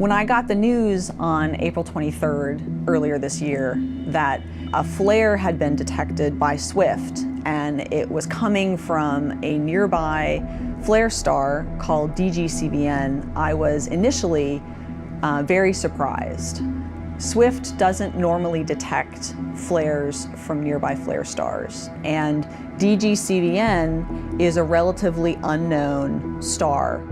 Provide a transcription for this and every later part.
When I got the news on April 23rd, earlier this year, that a flare had been detected by SWIFT, and it was coming from a nearby flare star called DG CVn, I was initially very surprised. SWIFT doesn't normally detect flares from nearby flare stars, and DG CVn is a relatively unknown star.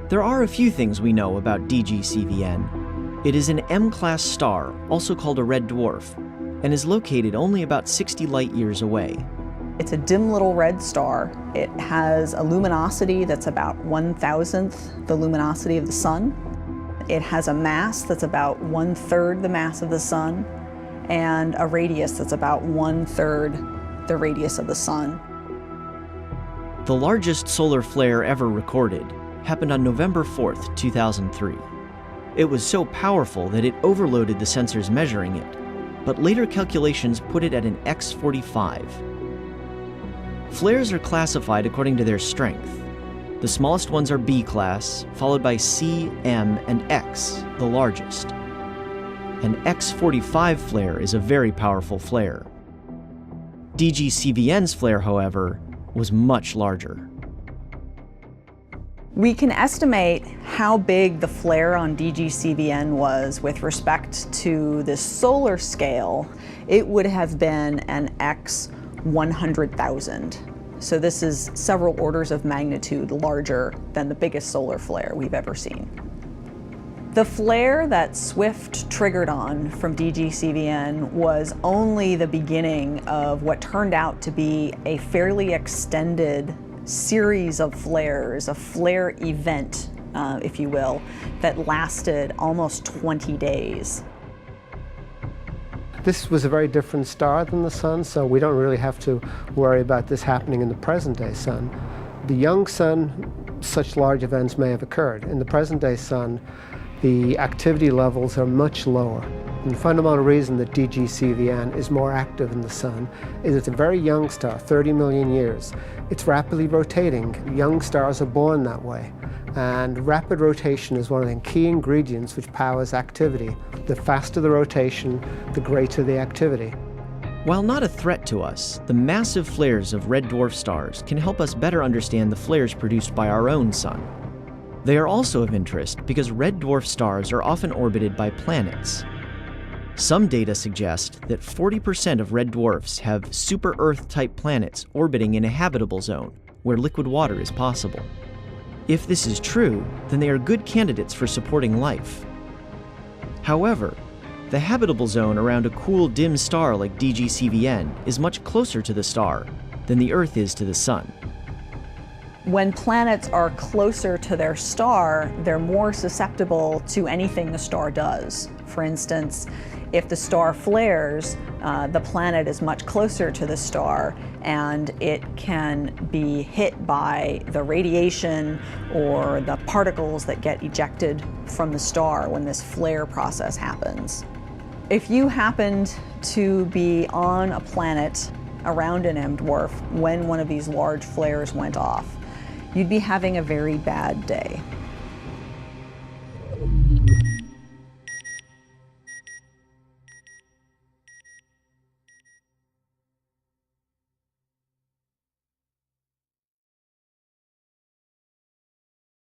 There are a few things we know about DG CVn. It is an M-class star, also called a red dwarf, and is located only about 60 light-years away. It's a dim little red star. It has a luminosity that's about 1,000th the luminosity of the sun. It has a mass that's about 1/3 the mass of the sun, and a radius that's about 1/3 the radius of the sun. The largest solar flare ever recorded happened on November 4th, 2003. It was so powerful that it overloaded the sensors measuring it, but later calculations put it at an X45. Flares are classified according to their strength. The smallest ones are B class, followed by C, M, and X, the largest. An X45 flare is a very powerful flare. DG CVn's flare, however, was much larger. We can estimate how big the flare on DG CVn was with respect to the solar scale. It would have been an X100,000. So this is several orders of magnitude larger than the biggest solar flare we've ever seen. The flare that SWIFT triggered on from DG CVn was only the beginning of what turned out to be a fairly extended series of flares, a flare event, if you will, that lasted almost 20 days. This was a very different star than the sun, so we don't really have to worry about this happening in the present-day sun. The young sun, such large events may have occurred. In the present-day sun, the activity levels are much lower. And the fundamental reason that DG CVn is more active in the sun is it's a very young star, 30 million years. It's rapidly rotating. Young stars are born that way. And rapid rotation is one of the key ingredients which powers activity. The faster the rotation, the greater the activity. While not a threat to us, the massive flares of red dwarf stars can help us better understand the flares produced by our own sun. They are also of interest because red dwarf stars are often orbited by planets. Some data suggest that 40% of red dwarfs have super-Earth-type planets orbiting in a habitable zone, where liquid water is possible. If this is true, then they are good candidates for supporting life. However, the habitable zone around a cool, dim star like DG CVn is much closer to the star than the Earth is to the sun. When planets are closer to their star, they're more susceptible to anything the star does. For instance, if the star flares, the planet is much closer to the star and it can be hit by the radiation or the particles that get ejected from the star when this flare process happens. If you happened to be on a planet around an M dwarf when one of these large flares went off, you'd be having a very bad day.